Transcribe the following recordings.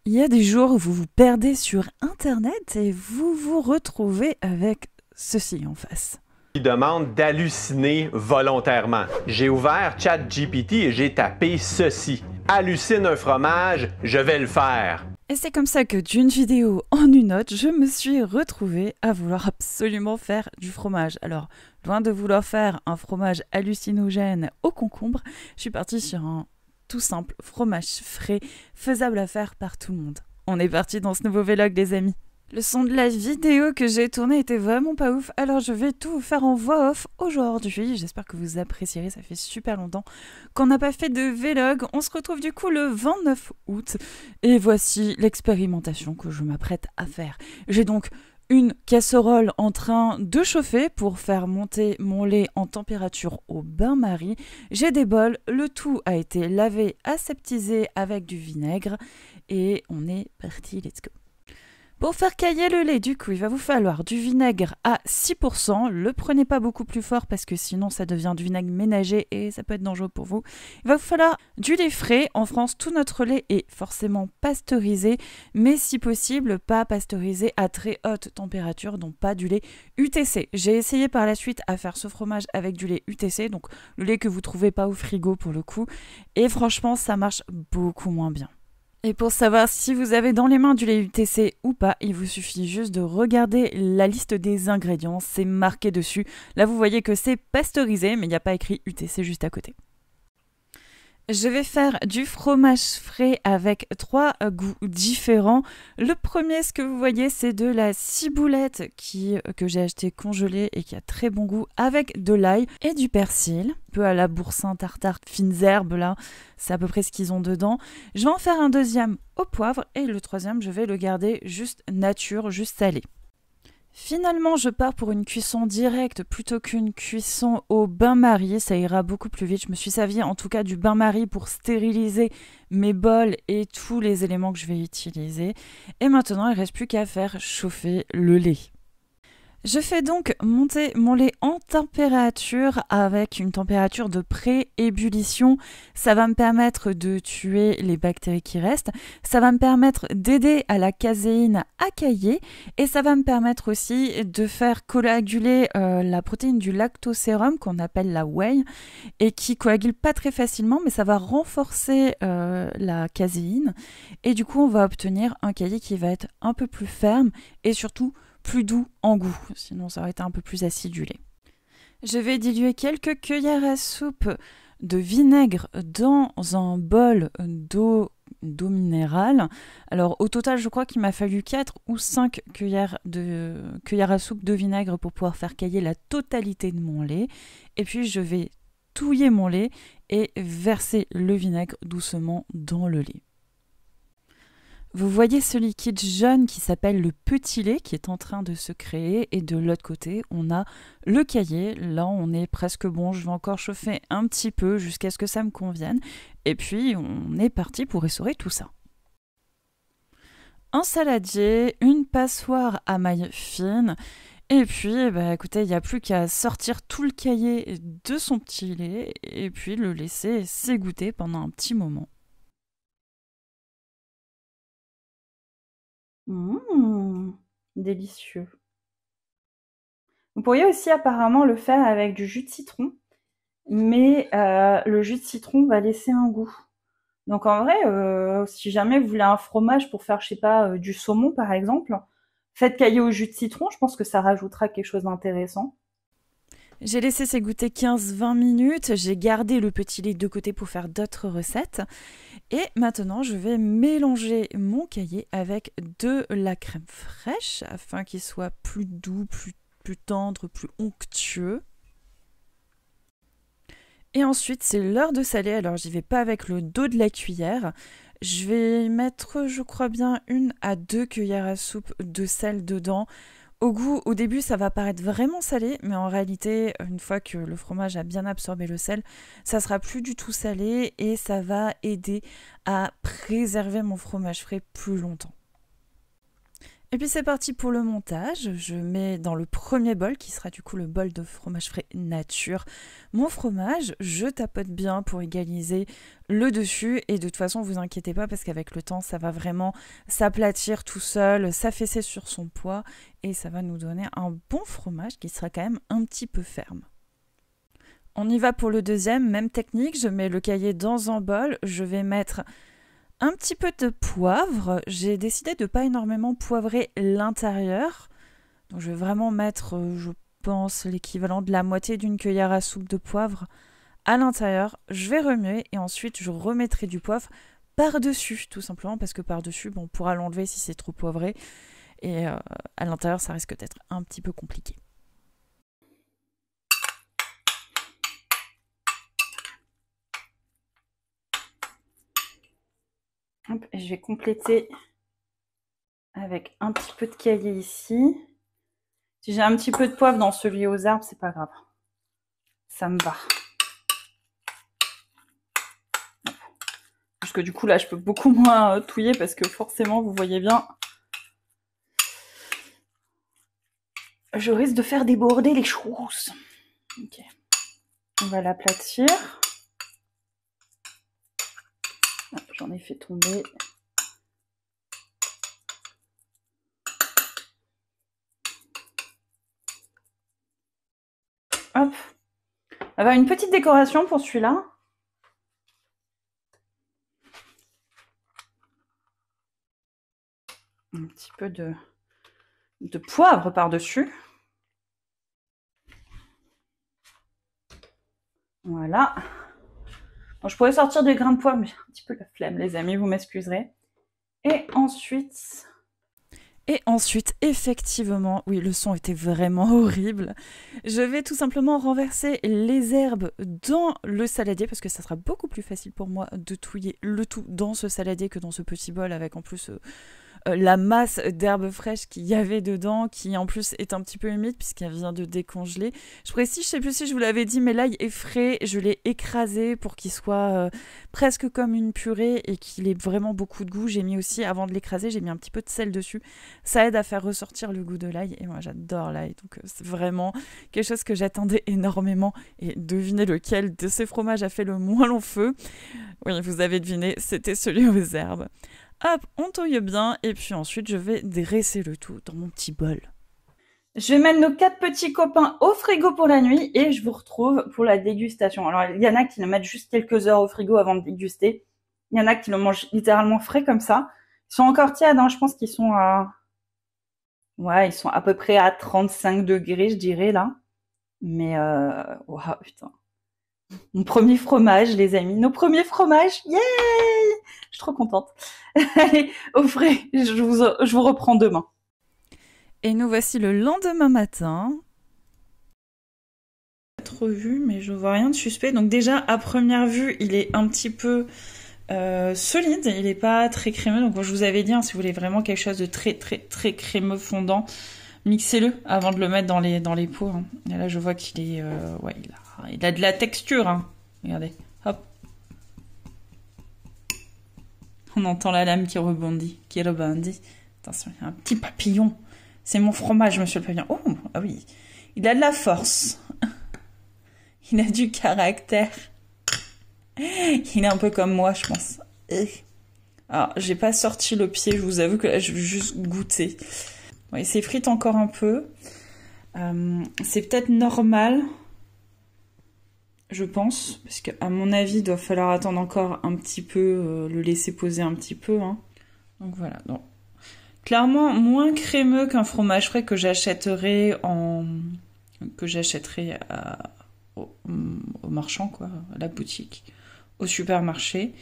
Il y a des jours où vous vous perdez sur Internet et vous vous retrouvez avec ceci en face. Qui demande d'halluciner volontairement. J'ai ouvert ChatGPT et j'ai tapé ceci. Hallucine un fromage, je vais le faire. Et c'est comme ça que d'une vidéo en une autre, je me suis retrouvée à vouloir absolument faire du fromage. Alors, loin de vouloir faire un fromage hallucinogène au concombre, je suis partie sur un tout simple fromage frais, faisable à faire par tout le monde. On est parti dans ce nouveau vlog, les amis. Le son de la vidéo que j'ai tournée était vraiment pas ouf, alors je vais tout vous faire en voix off aujourd'hui. J'espère que vous apprécierez, ça fait super longtemps qu'on n'a pas fait de vlog. On se retrouve du coup le 29 août et voici l'expérimentation que je m'apprête à faire. J'ai donc une casserole en train de chauffer pour faire monter mon lait en température au bain-marie. J'ai des bols, le tout a été lavé, aseptisé avec du vinaigre et on est parti, let's go. Pour faire cailler le lait, du coup, il va vous falloir du vinaigre à 6%. Le prenez pas beaucoup plus fort parce que sinon ça devient du vinaigre ménager et ça peut être dangereux pour vous. Il va vous falloir du lait frais. En France, tout notre lait est forcément pasteurisé, mais si possible, pas pasteurisé à très haute température, donc pas du lait UTC. J'ai essayé par la suite à faire ce fromage avec du lait UTC, donc le lait que vous trouvez pas au frigo pour le coup, et franchement, ça marche beaucoup moins bien. Et pour savoir si vous avez dans les mains du lait UTC ou pas, il vous suffit juste de regarder la liste des ingrédients, c'est marqué dessus. Là, vous voyez que c'est pasteurisé, mais il n'y a pas écrit UTC juste à côté. Je vais faire du fromage frais avec 3 goûts différents. Le premier, ce que vous voyez, c'est de la ciboulette que j'ai acheté congelée et qui a très bon goût avec de l'ail et du persil. Un peu à la boursin tartare, fines herbes là, c'est à peu près ce qu'ils ont dedans. Je vais en faire un deuxième au poivre et le troisième, je vais le garder juste nature, juste salé. Finalement, je pars pour une cuisson directe plutôt qu'une cuisson au bain-marie. Ça ira beaucoup plus vite. Je me suis servi en tout cas du bain-marie pour stériliser mes bols et tous les éléments que je vais utiliser. Et maintenant, il ne reste plus qu'à faire chauffer le lait. Je fais donc monter mon lait en température avec une température de pré-ébullition. Ça va me permettre de tuer les bactéries qui restent. Ça va me permettre d'aider à la caséine à cailler. Et ça va me permettre aussi de faire coaguler la protéine du lactosérum qu'on appelle la whey et qui coagule pas très facilement, mais ça va renforcer la caséine. Et du coup, on va obtenir un caillé qui va être un peu plus ferme et surtout plus doux en goût, sinon ça aurait été un peu plus acidulé. Je vais diluer quelques cuillères à soupe de vinaigre dans un bol d'eau minérale. Alors au total, je crois qu'il m'a fallu 4 ou 5 cuillères à soupe de vinaigre pour pouvoir faire cailler la totalité de mon lait. Et puis je vais touiller mon lait et verser le vinaigre doucement dans le lait. Vous voyez ce liquide jaune qui s'appelle le petit lait qui est en train de se créer et de l'autre côté on a le caillé. Là on est presque bon, je vais encore chauffer un petit peu jusqu'à ce que ça me convienne et puis on est parti pour essorer tout ça. Un saladier, une passoire à mailles fines et puis écoutez, il n'y a plus qu'à sortir tout le caillé de son petit lait et puis le laisser s'égoutter pendant un petit moment. Délicieux. Vous pourriez aussi apparemment le faire avec du jus de citron, mais le jus de citron va laisser un goût. Donc en vrai, si jamais vous voulez un fromage pour faire, je sais pas, du saumon par exemple, faites cailler au jus de citron, je pense que ça rajoutera quelque chose d'intéressant. J'ai laissé s'égoutter 15-20 minutes, j'ai gardé le petit lait de côté pour faire d'autres recettes. Et maintenant, je vais mélanger mon caillé avec de la crème fraîche afin qu'il soit plus doux, plus tendre, plus onctueux. Et ensuite, c'est l'heure de saler. Alors, j'y vais pas avec le dos de la cuillère. Je vais mettre, je crois bien, 1 à 2 cuillères à soupe de sel dedans. Au goût, au début, ça va paraître vraiment salé, mais en réalité, une fois que le fromage a bien absorbé le sel, ça sera plus du tout salé et ça va aider à préserver mon fromage frais plus longtemps. Et puis c'est parti pour le montage. Je mets dans le premier bol, qui sera du coup le bol de fromage frais nature, mon fromage. Je tapote bien pour égaliser le dessus. Et de toute façon, vous inquiétez pas parce qu'avec le temps, ça va vraiment s'aplatir tout seul, s'affaisser sur son poids. Et ça va nous donner un bon fromage qui sera quand même un petit peu ferme. On y va pour le deuxième, même technique. Je mets le cahier dans un bol. Je vais mettre un petit peu de poivre. J'ai décidé de ne pas énormément poivrer l'intérieur. Donc je vais vraiment mettre, je pense, l'équivalent de la moitié d'une cuillère à soupe de poivre à l'intérieur. Je vais remuer et ensuite je remettrai du poivre par-dessus, tout simplement parce que par-dessus, bon, on pourra l'enlever si c'est trop poivré. Et à l'intérieur, ça risque d'être un petit peu compliqué. Hop, et je vais compléter avec un petit peu de caillé ici. Si j'ai un petit peu de poivre dans celui aux arbres, c'est pas grave. Ça me va. Parce que du coup, là, je peux beaucoup moins touiller parce que forcément, vous voyez bien, je risque de faire déborder les choses. Ok. On va l'aplatir. J'en ai fait tomber. Hop. On va une petite décoration pour celui-là. Un petit peu de poivre par-dessus. Voilà. Bon, je pourrais sortir des grains de poivre, mais j'ai un petit peu la flemme, les amis, vous m'excuserez. Et ensuite, effectivement, oui, le son était vraiment horrible. Je vais tout simplement renverser les herbes dans le saladier, parce que ça sera beaucoup plus facile pour moi de touiller le tout dans ce saladier que dans ce petit bol, avec en plus la masse d'herbes fraîches qu'il y avait dedans, qui en plus est un petit peu humide puisqu'elle vient de décongeler. Je précise, je sais plus si je vous l'avais dit, mais l'ail est frais, je l'ai écrasé pour qu'il soit presque comme une purée et qu'il ait vraiment beaucoup de goût. J'ai mis aussi, avant de l'écraser, j'ai mis un petit peu de sel dessus. Ça aide à faire ressortir le goût de l'ail et moi j'adore l'ail, donc c'est vraiment quelque chose que j'attendais énormément. Et devinez lequel de ces fromages a fait le moins long feu. Oui, vous avez deviné, c'était celui aux herbes. Hop, on touille bien et puis ensuite je vais dresser le tout dans mon petit bol. Je vais mettre nos 4 petits copains au frigo pour la nuit et je vous retrouve pour la dégustation. Alors il y en a qui le mettent juste quelques heures au frigo avant de déguster. Il y en a qui le mangent littéralement frais comme ça. Ils sont encore tièdes, hein, je pense qu'ils sont à... Ouais, ils sont à peu près à 35 degrés, je dirais, là. Mais, wow, putain. Mon premier fromage, les amis. Nos premiers fromages, yay! Je suis trop contente. Allez, au frais, je vous reprends demain. Et nous voici le lendemain matin. Trop vu, mais je vois rien de suspect. Donc déjà, à première vue, il est un petit peu solide. Il n'est pas très crémeux. Donc je vous avais dit, hein, si vous voulez vraiment quelque chose de très très très crémeux fondant, mixez-le avant de le mettre dans les pots. Hein. Et là, je vois qu'il est... ouais, il a de la texture. Hein. Regardez, hop. On entend la lame qui rebondit, Attention, il y a un petit papillon. C'est mon fromage, monsieur le papillon. Oh, ah oui. Il a de la force. Il a du caractère. Il est un peu comme moi, je pense. Alors, j'ai pas sorti le pied, je vous avoue que là, je vais juste goûter. Oui, c'est frite encore un peu. C'est peut-être normal, je pense, parce qu'à mon avis, il doit falloir attendre encore un petit peu, le laisser poser un petit peu. Hein. Donc voilà. Donc, clairement, moins crémeux qu'un fromage frais que j'achèterais au marchand, quoi, à la boutique, au supermarché.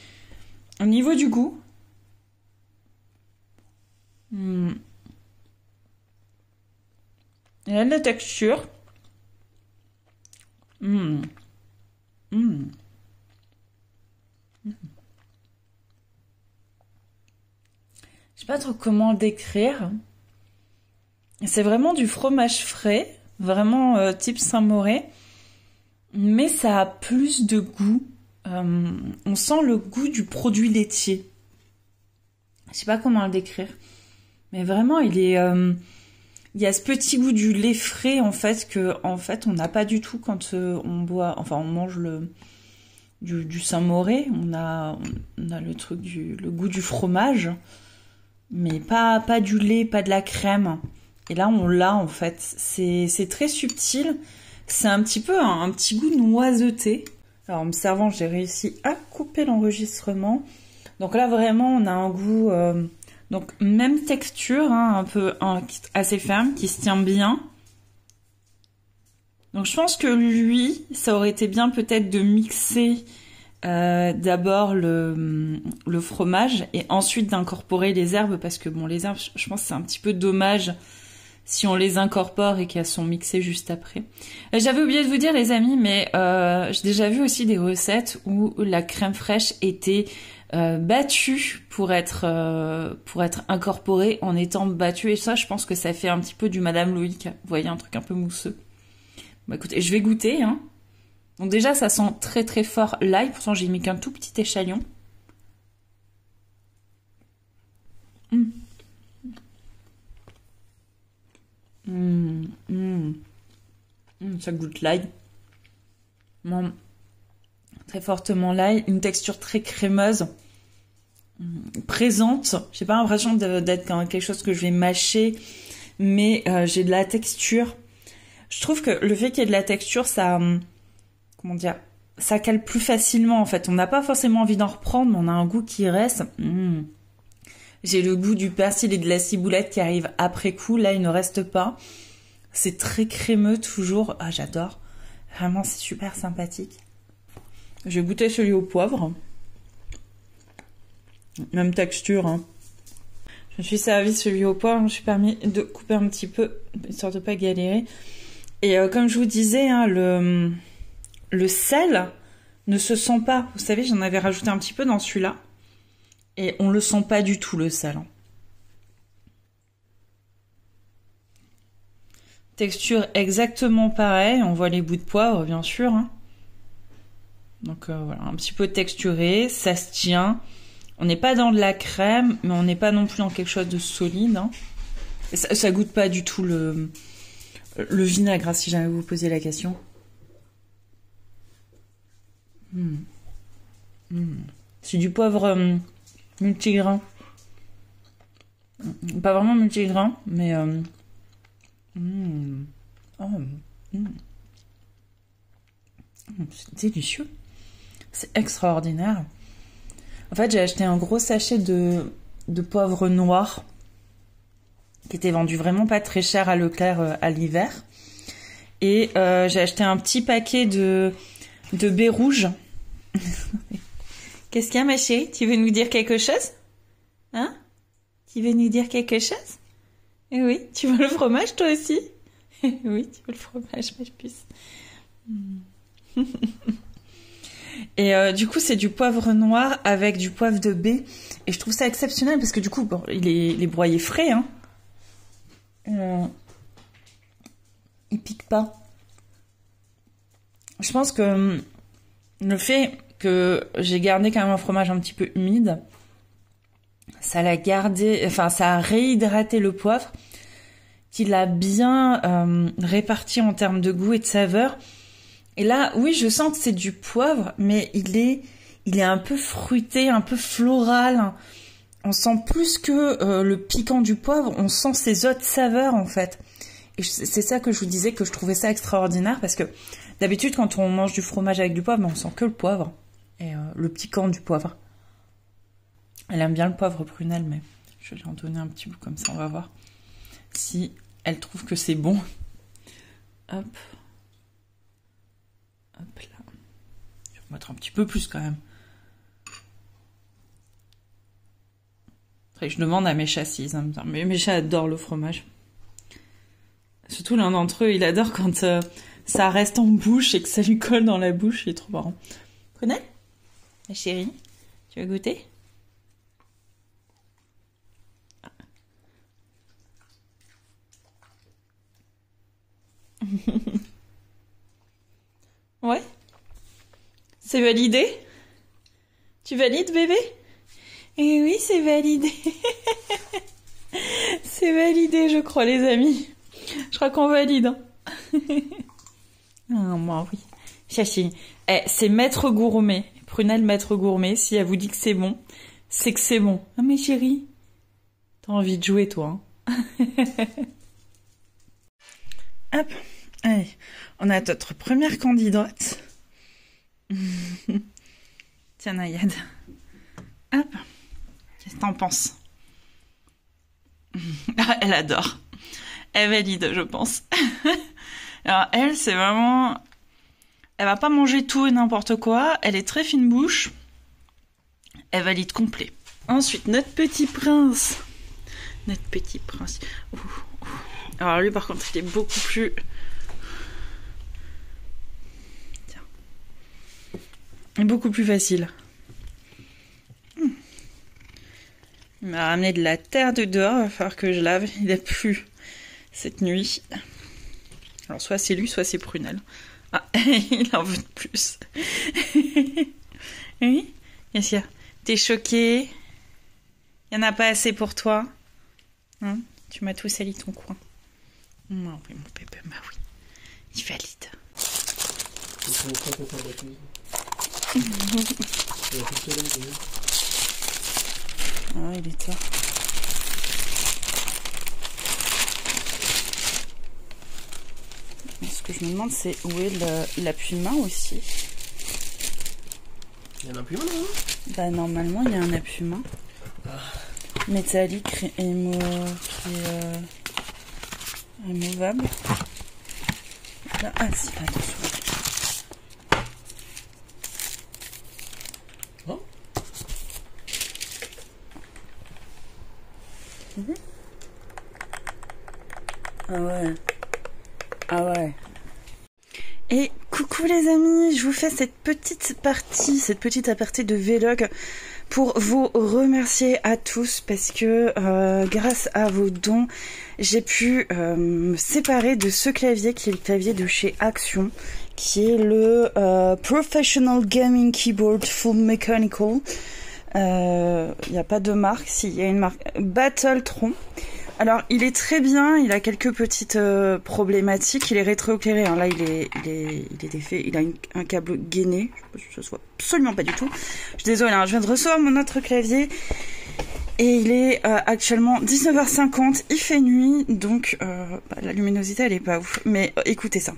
Au niveau du goût, il a de la texture. Je sais pas trop comment le décrire. C'est vraiment du fromage frais, vraiment type Saint-Mauré, mais ça a plus de goût. On sent le goût du produit laitier. Je sais pas comment le décrire. Mais vraiment, il y a ce petit goût du lait frais en fait que en fait on n'a pas du tout quand on mange du Saint-Mauré. On a le goût du fromage, mais pas du lait, pas de la crème. Et là, on l'a en fait. C'est très subtil. C'est un petit peu un petit goût noiseté. Alors, en me servant, j'ai réussi à couper l'enregistrement. Donc là, vraiment, on a un goût... donc, même texture, hein, assez ferme, qui se tient bien. Donc, je pense que lui, ça aurait été bien peut-être de mixer d'abord le fromage et ensuite d'incorporer les herbes, parce que bon, les herbes, je pense que c'est un petit peu dommage si on les incorpore et qu'elles sont mixées juste après. J'avais oublié de vous dire, les amis, mais j'ai déjà vu aussi des recettes où la crème fraîche était battue pour être incorporée en étant battue. Et ça, je pense que ça fait un petit peu du Madame Loïc. Vous voyez, un truc un peu mousseux. Bah écoutez, je vais goûter. Hein. Donc déjà, ça sent très très fort l'ail. Pourtant, j'ai mis qu'un tout petit échalion. Ça goûte l'ail. Très fortement l'ail. Une texture très crémeuse. Présente. J'ai pas l'impression d'être quelque chose que je vais mâcher, mais j'ai de la texture. Je trouve que le fait qu'il y ait de la texture, ça... comment dire, ça cale plus facilement en fait. On n'a pas forcément envie d'en reprendre, mais on a un goût qui reste. J'ai le goût du persil et de la ciboulette qui arrive après coup. Là, il ne reste pas. C'est très crémeux toujours. Ah, j'adore. Vraiment, c'est super sympathique. Je vais goûter celui au poivre. Même texture. Hein. Je me suis servi celui au poivre. Je me suis permis de couper un petit peu, histoire de pas galérer. Et comme je vous disais, hein, le sel ne se sent pas. Vous savez, j'en avais rajouté un petit peu dans celui-là. Et on le sent pas du tout, le sel. Texture exactement pareille. On voit les bouts de poivre, bien sûr. Hein. Donc voilà, un petit peu texturé. Ça se tient. On n'est pas dans de la crème, mais on n'est pas non plus dans quelque chose de solide. Hein. Ça goûte pas du tout le vinaigre, hein, si jamais vous vous posiez la question. C'est du poivre multigrain. Pas vraiment multigrain, mais... c'est délicieux. C'est extraordinaire. En fait, j'ai acheté un gros sachet de poivre noir qui était vendu vraiment pas très cher à Leclerc à l'hiver. Et j'ai acheté un petit paquet de baies rouges. Qu'est-ce qu'il y a, ma chérie? Tu veux nous dire quelque chose? Hein? Tu veux nous dire quelque chose? Eh oui, tu veux le fromage toi aussi? Oui, tu veux le fromage, ma puce. Et du coup, c'est du poivre noir avec du poivre de baie. Et je trouve ça exceptionnel parce que du coup, bon, il est broyé frais, hein. Il pique pas. Je pense que le fait que j'ai gardé quand même un fromage un petit peu humide, ça l'a gardé, enfin ça a réhydraté le poivre, qu'il a bien réparti en termes de goût et de saveur. Et là, oui, je sens que c'est du poivre, mais il est un peu fruité, un peu floral. On sent plus que le piquant du poivre, on sent ses autres saveurs en fait. Et c'est ça que je vous disais, que je trouvais ça extraordinaire, parce que d'habitude quand on mange du fromage avec du poivre, on sent que le poivre et le piquant du poivre. Elle aime bien le poivre, Prunelle, mais je vais lui en donner un petit bout comme ça, on va voir si elle trouve que c'est bon. Hop. Hop là. Je vais en mettre un petit peu plus quand même. Après, je demande à mes chats s'ils aiment bien. Mais mes chats adorent le fromage. Surtout l'un d'entre eux, il adore quand ça reste en bouche et que ça lui colle dans la bouche. Il est trop marrant. Prunelle, ma chérie, tu veux goûter? Ouais. C'est validé? Tu valides, bébé? Eh oui, c'est validé. C'est validé, je crois, les amis. Je crois qu'on valide. Hein. Ah, moi, oui. Chachi. C'est maître gourmet. Prunelle maître gourmet. Si elle vous dit que c'est bon, c'est que c'est bon. Ah, mais chérie, t'as envie de jouer, toi. Hein. Hop. Allez. On a notre première candidate. Tiens, Nayad. Hop. Qu'est-ce que t'en penses? Elle adore. Elle valide, je pense. Alors, elle, c'est vraiment... Elle va pas manger tout et n'importe quoi. Elle est très fine bouche. Elle valide complet. Ensuite, notre petit prince. Notre petit prince. Ouh, ouh. Alors lui, par contre, il est beaucoup plus... Tiens. Il est beaucoup plus facile. Il m'a ramené de la terre de dehors. Il va falloir que je lave. Il a plu cette nuit. Alors, soit c'est lui, soit c'est Prunelle. Ah, il en veut de plus. Oui? Qu'est-ce qu'il y a? T'es choquée? Il n'y en a pas assez pour toi? Hein? Tu m'as tout sali ton coin. Non, oui, mon bébé, bah oui. Il valide. Ah, il est tard. Ce que je me demande, c'est où est l'appui-main aussi. Il y a un appui-main, non? Bah, normalement, il y a un appui-main. Métallique et immovable. Là, ah, si, là, attention. Oh. Ah ouais. Ah ouais. Et coucou les amis, je vous fais cette petite aparté de vlog pour vous remercier à tous parce que grâce à vos dons, j'ai pu me séparer de ce clavier qui est le clavier de chez Action, qui est le Professional Gaming Keyboard Full Mechanical. Il n'y a pas de marque, si, il y a une marque Battletron. Alors, il est très bien, il a quelques petites problématiques, il est rétroéclairé, hein. Là il est défait, il a un câble gainé, je sais pas si ça se voit absolument pas du tout. Je suis désolée, hein, je viens de recevoir mon autre clavier, et il est actuellement 19h50, il fait nuit, donc la luminosité elle est pas ouf, mais écoutez ça.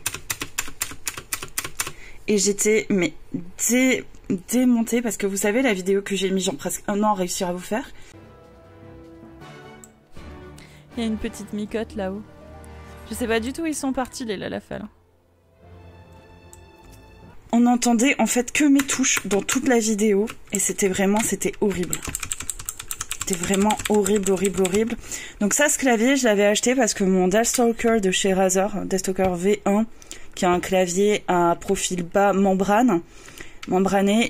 Et j'étais, mais démontée, parce que vous savez la vidéo que j'ai mis genre presque un an à réussir à vous faire. Il y a une petite micotte là-haut. Je sais pas du tout où ils sont partis les Lalafell. On n'entendait en fait que mes touches dans toute la vidéo et c'était horrible. C'était vraiment horrible. Donc ça, ce clavier, je l'avais acheté parce que mon Deathstalker de chez Razer, Deathstalker V1, qui a un clavier à profil bas membrané,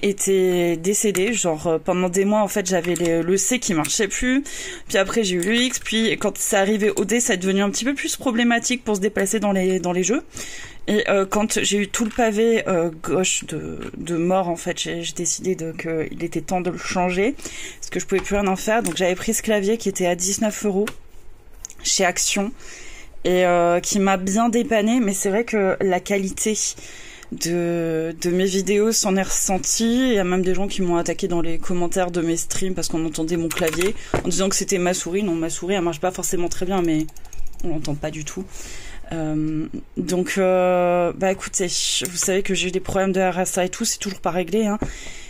était décédé, genre pendant des mois en fait j'avais le C qui marchait plus, puis après j'ai eu le X, puis quand c'est arrivé au D ça est devenu un petit peu plus problématique pour se déplacer dans les jeux, et quand j'ai eu tout le pavé gauche de mort en fait, j'ai décidé qu'il était temps de le changer parce que je pouvais plus rien en faire, donc j'avais pris ce clavier qui était à 19 € chez Action et qui m'a bien dépanné, mais c'est vrai que la qualité de mes vidéos s'en est ressenti. Il y a même des gens qui m'ont attaqué dans les commentaires de mes streams parce qu'on entendait mon clavier en disant que c'était ma souris. Non, ma souris elle marche pas forcément très bien, mais on l'entend pas du tout. Donc bah écoutez, vous savez que j'ai eu des problèmes de RSA et tout, c'est toujours pas réglé, hein.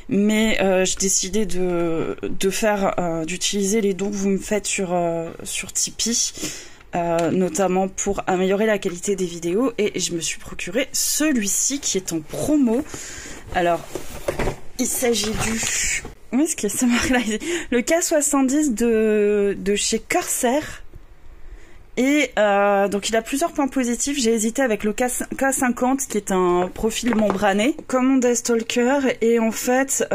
Mais j'ai décidé d'utiliser les dons que vous me faites sur Tipeee, notamment pour améliorer la qualité des vidéos, et je me suis procuré celui-ci qui est en promo. Alors il s'agit du... Où est-ce que ça marque là? Le K70 de chez Corsair. Et donc il a plusieurs points positifs. J'ai hésité avec le K50 qui est un profil membrané comme mon Deathstalker, et en fait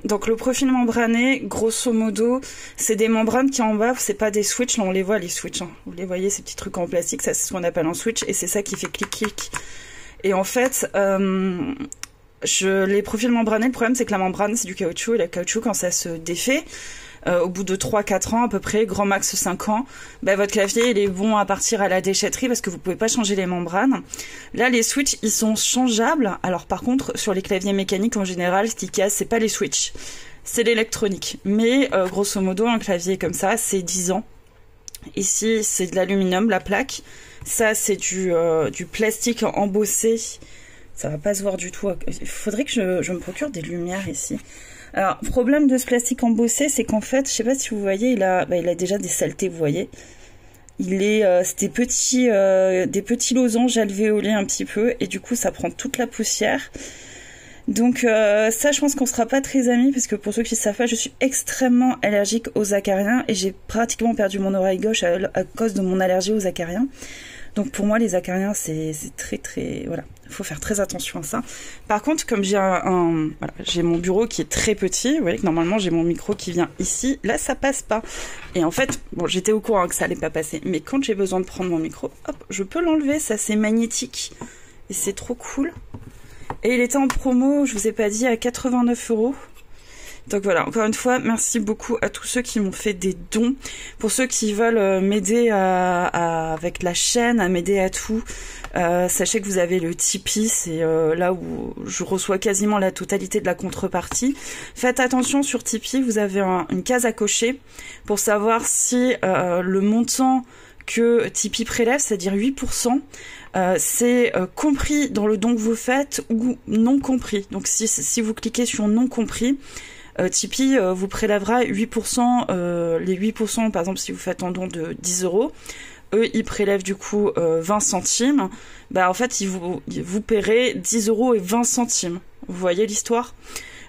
donc le profil membrané grosso modo c'est des membranes qui en bas, c'est pas des switches, là on les voit les switches, hein. Vous les voyez, ces petits trucs en plastique, ça c'est ce qu'on appelle un switch, et c'est ça qui fait clic clic. Et en fait les profils membranés, le problème c'est que la membrane c'est du caoutchouc, et le caoutchouc quand ça se défait, au bout de 3-4 ans à peu près, grand max 5 ans, votre clavier il est bon à partir à la déchetterie parce que vous pouvez pas changer les membranes. Là les switches ils sont changeables. Alors par contre sur les claviers mécaniques en général ce qui casse c'est pas les switches, c'est l'électronique. Mais grosso modo un clavier comme ça c'est 10 ans. Ici c'est de l'aluminium la plaque. Ça c'est du plastique embossé. Ça va pas se voir du tout. Il faudrait que je me procure des lumières ici. Alors, problème de ce plastique embossé, c'est qu'en fait, je sais pas si vous voyez, il a déjà des saletés, vous voyez. C'est des petits losanges alvéolés un petit peu, et du coup, ça prend toute la poussière. Donc, ça, je pense qu'on sera pas très amis, parce que pour ceux qui ne savent pas, je suis extrêmement allergique aux acariens, et j'ai pratiquement perdu mon oreille gauche à cause de mon allergie aux acariens. Donc pour moi les acariens c'est très voilà, il faut faire très attention à ça. Par contre comme j'ai j'ai mon bureau qui est très petit, vous voyez que normalement j'ai mon micro qui vient ici, là ça passe pas. Et en fait, bon j'étais au courant que ça allait pas passer, mais quand j'ai besoin de prendre mon micro, hop, je peux l'enlever, ça c'est magnétique et c'est trop cool. Et il était en promo, je vous ai pas dit, à 89 €. Donc voilà, encore une fois, merci beaucoup à tous ceux qui m'ont fait des dons. Pour ceux qui veulent m'aider avec la chaîne, à m'aider à tout, sachez que vous avez le Tipeee, c'est là où je reçois quasiment la totalité de la contrepartie. Faites attention sur Tipeee, vous avez une case à cocher pour savoir si le montant que Tipeee prélève, c'est-à-dire 8%, c'est compris dans le don que vous faites ou non compris. Donc si vous cliquez sur non compris, Tipeee vous prélèvera 8%, les 8% par exemple si vous faites un don de 10 €, eux ils prélèvent du coup 20 centimes, en fait ils vous paierez 10 € et 20 centimes. Vous voyez l'histoire?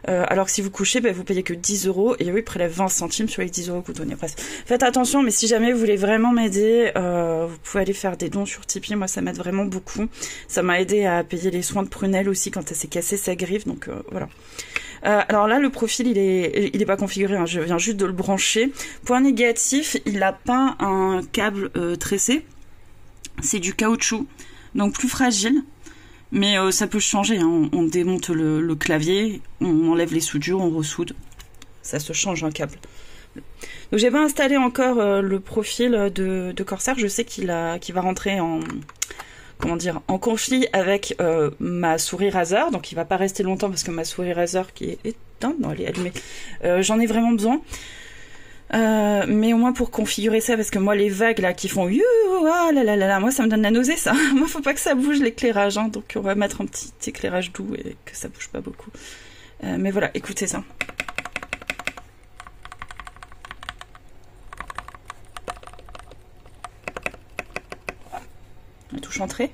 Alors que si vous couchez, vous payez que 10 € et eux ils prélèvent 20 centimes sur les 10 € que vous donnez. Bref, faites attention, mais si jamais vous voulez vraiment m'aider, vous pouvez aller faire des dons sur Tipeee. Moi ça m'aide vraiment beaucoup. Ça m'a aidé à payer les soins de prunelle aussi quand elle s'est cassée sa griffe, donc voilà. Alors là le profil il est pas configuré, hein, je viens juste de le brancher. Point négatif, il a pas un câble tressé, c'est du caoutchouc, donc plus fragile. Mais ça peut changer, hein. On démonte le clavier, on enlève les soudures, on ressoude. Ça se change un câble. Donc j'ai pas installé encore le profil de Corsair. Je sais qu'il va rentrer en conflit avec ma souris Razer. Donc il va pas rester longtemps parce que ma souris Razer qui est éteinte, non elle est allumée. J'en ai vraiment besoin. Mais au moins pour configurer ça, parce que moi les vagues là qui font moi ça me donne la nausée ça. Moi faut pas que ça bouge l'éclairage, hein, donc on va mettre un petit éclairage doux et que ça bouge pas beaucoup. Mais voilà, écoutez ça. La touche entrée.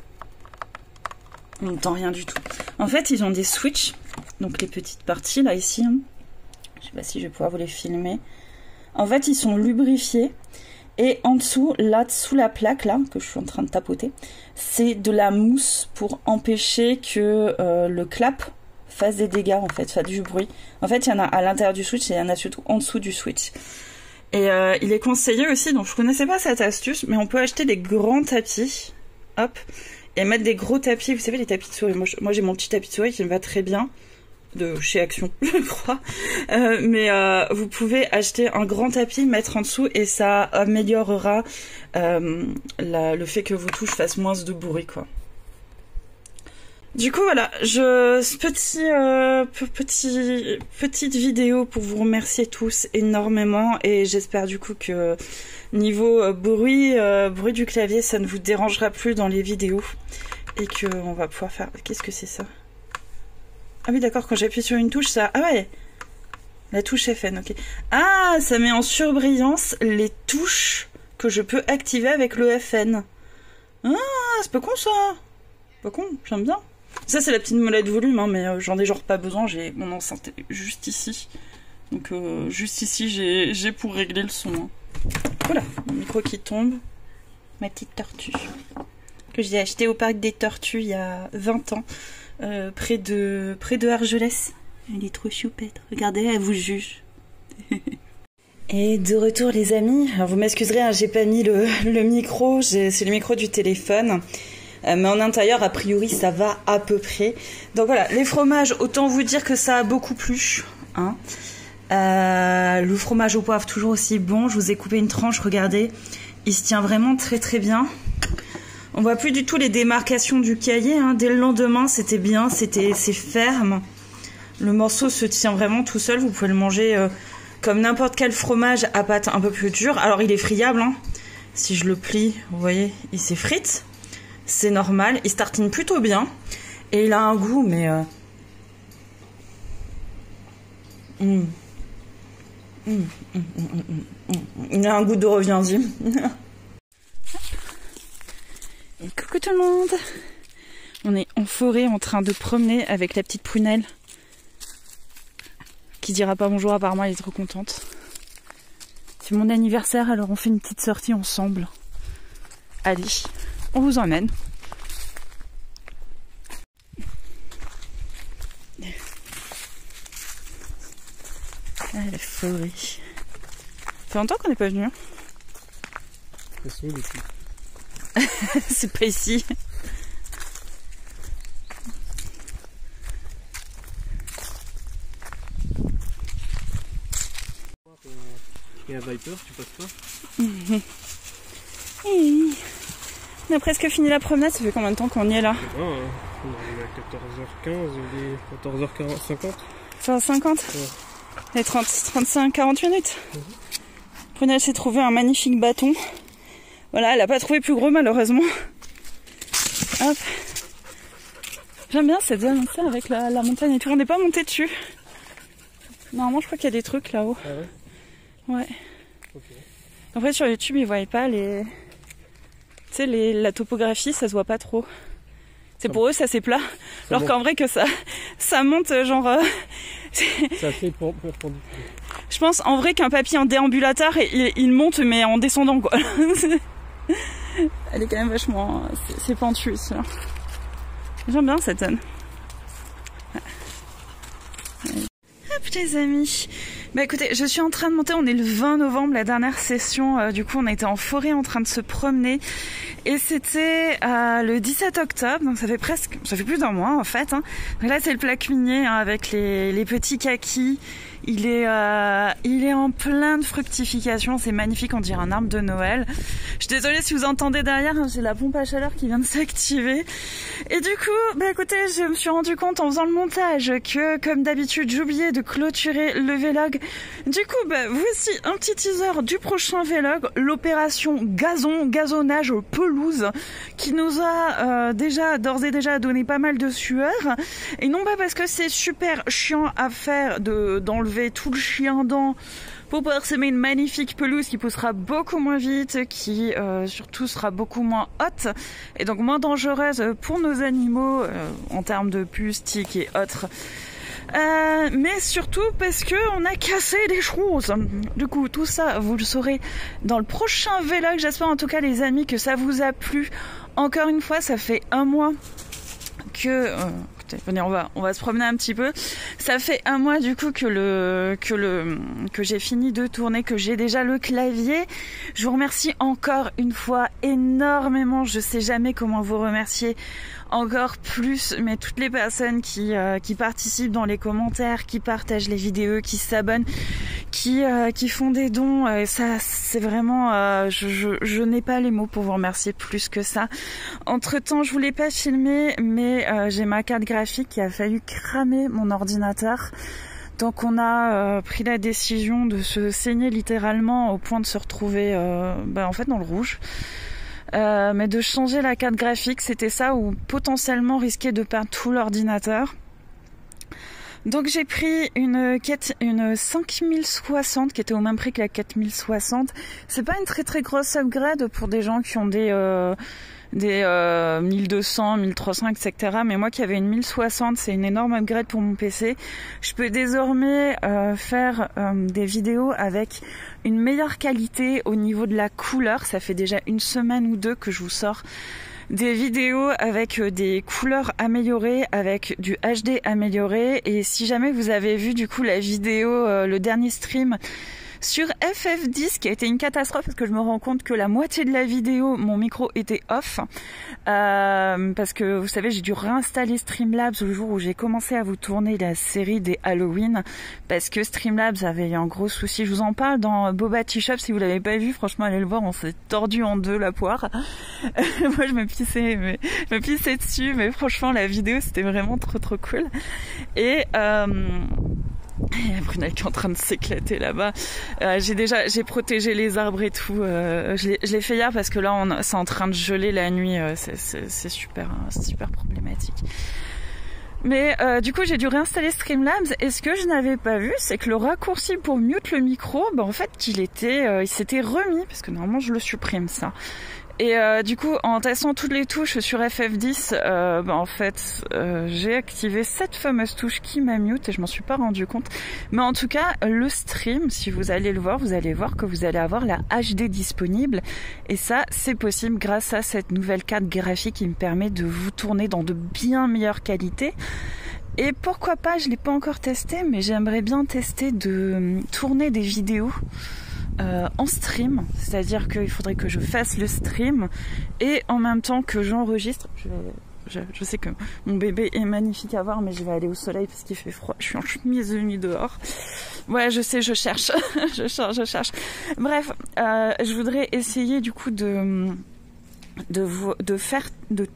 On n'entend rien du tout. En fait ils ont des switches, donc les petites parties là ici, hein. Je sais pas si je vais pouvoir vous les filmer. En fait, ils sont lubrifiés et en dessous, là, sous la plaque, là, que je suis en train de tapoter, c'est de la mousse pour empêcher que le clap fasse des dégâts, en fait, fasse du bruit. En fait, il y en a à l'intérieur du switch et il y en a surtout en dessous du switch. Et il est conseillé aussi, donc je connaissais pas cette astuce, mais on peut acheter des grands tapis, hop, et mettre des gros tapis, vous savez, les tapis de souris. Moi j'ai mon petit tapis de souris qui me va très bien. De chez Action, je crois. Mais vous pouvez acheter un grand tapis, mettre en dessous et ça améliorera le fait que vos touches fassent moins de bruit, quoi. Du coup, voilà, petite vidéo pour vous remercier tous énormément et j'espère du coup que niveau bruit du clavier, ça ne vous dérangera plus dans les vidéos et que on va pouvoir faire... Qu'est-ce que c'est ça ? Ah oui d'accord, quand j'appuie sur une touche, ça... Ah ouais, la touche FN, ok. Ah, ça met en surbrillance les touches que je peux activer avec le FN. Ah, c'est pas con ça. Pas con, j'aime bien. Ça c'est la petite molette volume, hein, mais j'en ai genre pas besoin, j'ai mon enceinte juste ici. Donc juste ici, j'ai pour régler le son. Hein. Voilà, mon micro qui tombe. Ma petite tortue. Que j'ai acheté au parc des Tortues il y a 20 ans. Près de Argelès. Elle est trop choupette. Regardez, elle vous juge. Et de retour les amis. Alors vous m'excuserez, hein, j'ai pas mis le micro. C'est le micro du téléphone. Mais en intérieur, a priori, ça va à peu près. Donc voilà, les fromages, autant vous dire que ça a beaucoup plu. Hein. Le fromage au poivre, toujours aussi bon. Je vous ai coupé une tranche, regardez. Il se tient vraiment très très bien. On voit plus du tout les démarcations du cahier. Hein. Dès le lendemain, c'était bien, c'est ferme. Le morceau se tient vraiment tout seul. Vous pouvez le manger comme n'importe quel fromage à pâte un peu plus dure. Alors, il est friable. Hein. Si je le plie, vous voyez, il s'effrite. C'est normal. Il se tartine plutôt bien. Et il a un goût, mais... Il a un goût de reviens-y. Et coucou tout le monde. On est en forêt en train de promener avec la petite prunelle. Qui dira pas bonjour, apparemment elle est trop contente. C'est mon anniversaire, alors on fait une petite sortie ensemble. Allez, on vous emmène. Ah, la forêt. Ça fait longtemps qu'on n'est pas venu. C'est pas ici. Et un Viper, tu passes pas? On a presque fini la promenade, ça fait combien de temps qu'on y est là? On est à 14h15, il est 14h50. 50 ouais. Et 35, 40 minutes. Prunelle s'est trouvé un magnifique bâton. Voilà, elle a pas trouvé plus gros malheureusement. Hop. J'aime bien cette zone avec la montagne et tout. On n'est pas monté dessus. Normalement, je crois qu'il y a des trucs là-haut. Ah ouais? Ouais. Okay. En fait, sur YouTube, ils voyaient pas les... Tu sais, la topographie, ça se voit pas trop. C'est pour eux, ça c'est plat. Alors qu'en vrai, que ça monte genre... C'est assez perpendiculaire. Je pense en vrai qu'un papy en déambulateur, il monte mais en descendant quoi. Elle est quand même vachement... C'est pentu ici. Hein. J'aime bien cette zone. Hop les amis. Bah écoutez, je suis en train de monter, on est le 20 novembre, la dernière session, du coup on a été en forêt en train de se promener et c'était le 17 octobre, donc ça fait plus d'un mois en fait. Hein. Donc là c'est le plaque minier hein, avec les petits kakis. Il est en pleine fructification, c'est magnifique, on dirait un arbre de Noël. Je suis désolée si vous entendez derrière, j'ai la pompe à chaleur qui vient de s'activer. Et du coup, bah écoutez, je me suis rendu compte en faisant le montage que, comme d'habitude, j'oubliais de clôturer le vlog. Du coup, bah voici un petit teaser du prochain vlog, l'opération gazonnage pelouse, qui nous a d'ores et déjà donné pas mal de sueur. Et non pas parce que c'est super chiant à faire d'enlever tout le chien dent pour pouvoir semer une magnifique pelouse qui poussera beaucoup moins vite, qui surtout sera beaucoup moins haute et donc moins dangereuse pour nos animaux en termes de puces, tiques et autres. Mais surtout parce que on a cassé des choses. Du coup, tout ça, vous le saurez dans le prochain vlog. J'espère en tout cas, les amis, que ça vous a plu. Encore une fois, ça fait un mois que... venez, on va se promener un petit peu. Ça fait un mois du coup que j'ai fini de tourner, que j'ai déjà le clavier. Je vous remercie encore une fois énormément. Je sais jamais comment vous remercier encore plus, mais toutes les personnes qui participent dans les commentaires, qui partagent les vidéos, qui s'abonnent, qui font des dons, ça c'est vraiment je n'ai pas les mots pour vous remercier plus que ça. Entre temps, je voulais pas filmer, mais j'ai ma carte graphique qui a failli cramer mon ordinateur. Donc on a pris la décision de se saigner littéralement au point de se retrouver en fait dans le rouge. Mais de changer la carte graphique, c'était ça, ou potentiellement risquer de perdre tout l'ordinateur. Donc j'ai pris une 5060 qui était au même prix que la 4060. C'est pas une très très grosse upgrade pour des gens qui ont des 1200, 1300, etc. Mais moi qui avais une 1060, c'est une énorme upgrade pour mon PC. Je peux désormais faire des vidéos avec une meilleure qualité au niveau de la couleur. Ça fait déjà une semaine ou deux que je vous sors des vidéos avec des couleurs améliorées, avec du HD amélioré. Et si jamais vous avez vu du coup la vidéo, le dernier stream sur FF10 qui a été une catastrophe parce que je me rends compte que la moitié de la vidéo, mon micro était off. Parce que vous savez, j'ai dû réinstaller Streamlabs le jour où j'ai commencé à vous tourner la série des Halloween parce que Streamlabs avait eu un gros souci. Je vous en parle dans Boba Tea Shop, si vous l'avez pas vu, franchement allez le voir, on s'est tordu en deux la poire. Moi je me pissais dessus, mais franchement la vidéo c'était vraiment trop cool. Et Brunel qui est en train de s'éclater là-bas. J'ai protégé les arbres et tout. Je l'ai fait hier parce que là c'est en train de geler la nuit. C'est super problématique. Mais du coup j'ai dû réinstaller Streamlabs et ce que je n'avais pas vu c'est que le raccourci pour mute le micro, en fait il s'était remis parce que normalement je le supprime ça. Et du coup, en testant toutes les touches sur FF10, en fait, j'ai activé cette fameuse touche qui m'a mute et je m'en suis pas rendu compte. Mais en tout cas, le stream, si vous allez le voir, vous allez voir que vous allez avoir la HD disponible. Et ça, c'est possible grâce à cette nouvelle carte graphique qui me permet de vous tourner dans de bien meilleures qualités. Et pourquoi pas, je l'ai pas encore testé, mais j'aimerais bien tester de tourner des vidéos en stream, c'est-à-dire qu'il faudrait que je fasse le stream et en même temps que j'enregistre. Je sais que mon bébé est magnifique à voir, mais je vais aller au soleil parce qu'il fait froid. Je suis en chemise de nuit dehors. Ouais, je sais, je cherche. je cherche. Bref, je voudrais essayer du coup de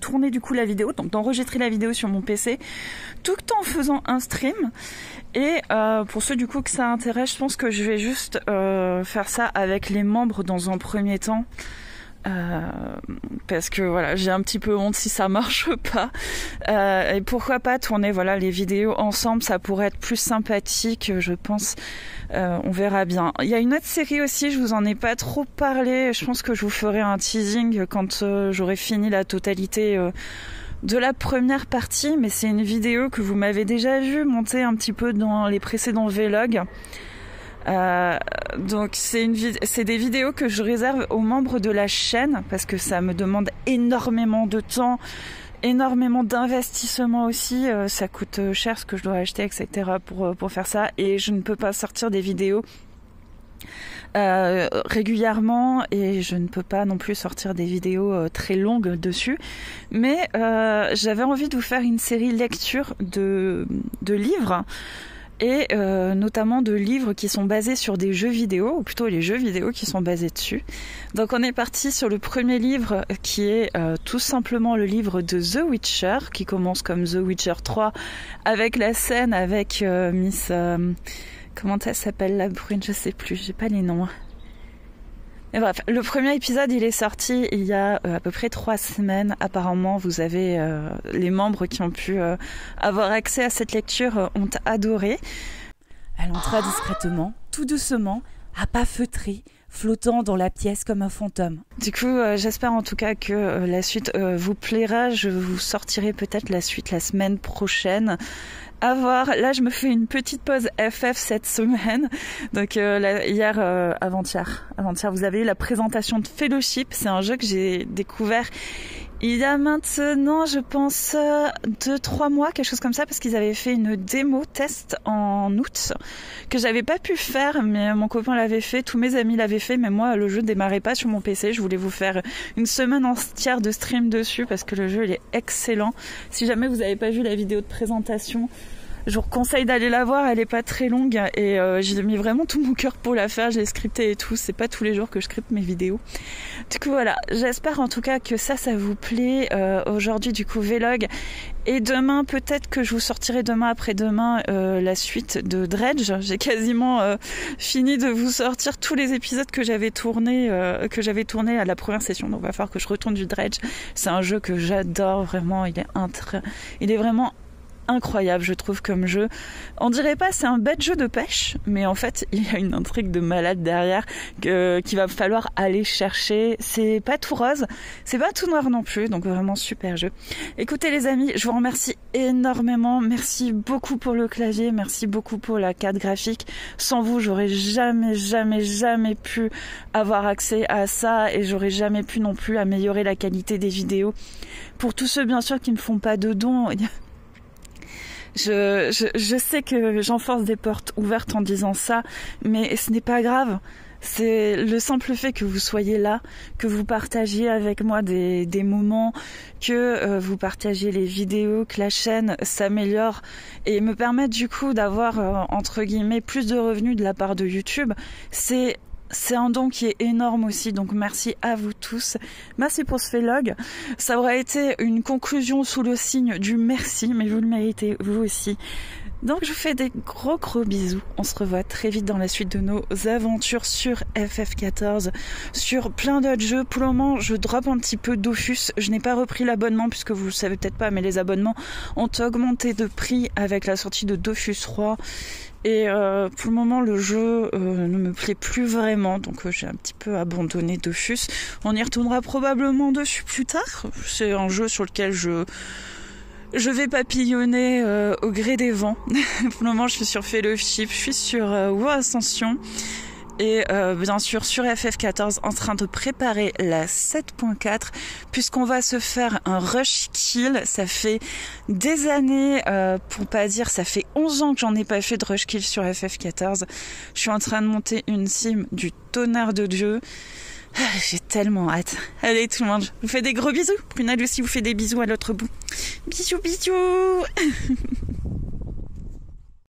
tourner du coup la vidéo, donc d'enregistrer la vidéo sur mon PC tout en faisant un stream. Et pour ceux du coup que ça intéresse, je pense que je vais juste faire ça avec les membres dans un premier temps. Parce que voilà, j'ai un petit peu honte si ça marche pas. Et pourquoi pas tourner les vidéos ensemble, ça pourrait être plus sympathique, je pense. On verra bien. Il y a une autre série aussi, je vous en ai pas trop parlé. Je pense que je vous ferai un teasing quand j'aurai fini la totalité de la première partie, mais c'est une vidéo que vous m'avez déjà vue monter un petit peu dans les précédents vlogs. Donc c'est des vidéos que je réserve aux membres de la chaîne parce que ça me demande énormément de temps, énormément d'investissement aussi. Ça coûte cher ce que je dois acheter, etc. pour faire ça, et je ne peux pas sortir des vidéos régulièrement et je ne peux pas non plus sortir des vidéos très longues dessus, mais j'avais envie de vous faire une série lecture de livres et notamment de livres qui sont basés sur des jeux vidéo, ou plutôt les jeux vidéo qui sont basés dessus. Donc on est parti sur le premier livre qui est tout simplement le livre de The Witcher, qui commence comme The Witcher 3 avec la scène avec Miss... comment elle s'appelle, la brune, je sais plus, j'ai pas les noms. Et bref, le premier épisode il est sorti il y a à peu près 3 semaines. Apparemment vous avez les membres qui ont pu avoir accès à cette lecture ont adoré. Elle entra discrètement, tout doucement, à pas feutrés, flottant dans la pièce comme un fantôme. Du coup, j'espère en tout cas que la suite vous plaira. Je vous sortirai peut-être la suite la semaine prochaine. À voir. Là, je me fais une petite pause FF cette semaine. Donc hier, avant-hier, vous avez eu la présentation de Fellowship. C'est un jeu que j'ai découvert il y a maintenant, je pense, 2-3 mois, quelque chose comme ça, parce qu'ils avaient fait une démo test en août que j'avais pas pu faire, mais mon copain l'avait fait, tous mes amis l'avaient fait, mais moi le jeu démarrait pas sur mon PC. Je voulais vous faire une semaine entière de stream dessus parce que le jeu il est excellent. Si jamais vous avez pas vu la vidéo de présentation, je vous conseille d'aller la voir, elle est pas très longue et j'ai mis vraiment tout mon cœur pour la faire, je l'ai scriptée et tout, c'est pas tous les jours que je scripte mes vidéos. Du coup voilà, j'espère en tout cas que ça vous plaît. Aujourd'hui du coup vlog, et demain peut-être que je vous sortirai demain après-demain la suite de Dredge. J'ai quasiment fini de vous sortir tous les épisodes que j'avais tourné à la première session, donc il va falloir que je retourne du Dredge. C'est un jeu que j'adore vraiment, il est vraiment incroyable, je trouve, comme jeu. On dirait pas c'est un bête jeu de pêche, mais en fait il y a une intrigue de malade derrière qu'il va falloir aller chercher. C'est pas tout rose, c'est pas tout noir non plus, donc vraiment super jeu. Écoutez les amis, je vous remercie énormément, merci beaucoup pour le clavier, merci beaucoup pour la carte graphique. Sans vous j'aurais jamais pu avoir accès à ça et j'aurais jamais pu non plus améliorer la qualité des vidéos. Pour tous ceux bien sûr qui ne font pas de dons, Je sais que j'enfonce des portes ouvertes en disant ça, mais ce n'est pas grave. C'est le simple fait que vous soyez là, que vous partagiez avec moi des moments, que vous partagez les vidéos, que la chaîne s'améliore et me permette du coup d'avoir entre guillemets plus de revenus de la part de YouTube. C'est un don qui est énorme aussi, donc merci à vous tous. Merci pour ce vlog. Ça aurait été une conclusion sous le signe du merci, mais vous le méritez vous aussi. Donc je vous fais des gros bisous. On se revoit très vite dans la suite de nos aventures sur FF14, sur plein d'autres jeux. Pour le moment, je drop un petit peu Dofus. Je n'ai pas repris l'abonnement puisque vous le savez peut-être pas, mais les abonnements ont augmenté de prix avec la sortie de Dofus 3. Et pour le moment, le jeu ne me plaît plus vraiment, donc j'ai un petit peu abandonné Dofus. On y retournera probablement dessus plus tard. C'est un jeu sur lequel je vais papillonner au gré des vents. Pour le moment, je suis sur Fellowship, je suis sur WoW Ascension et bien sûr sur FF14 en train de préparer la 7.4 puisqu'on va se faire un rush kill. Ça fait des années, pour pas dire, ça fait 11 ans que j'en ai pas fait de rush kill sur FF14. Je suis en train de monter une sim du tonnerre de Dieu. J'ai tellement hâte. Allez tout le monde, je vous fais des gros bisous. Prunelle aussi vous fait des bisous à l'autre bout. Bisous.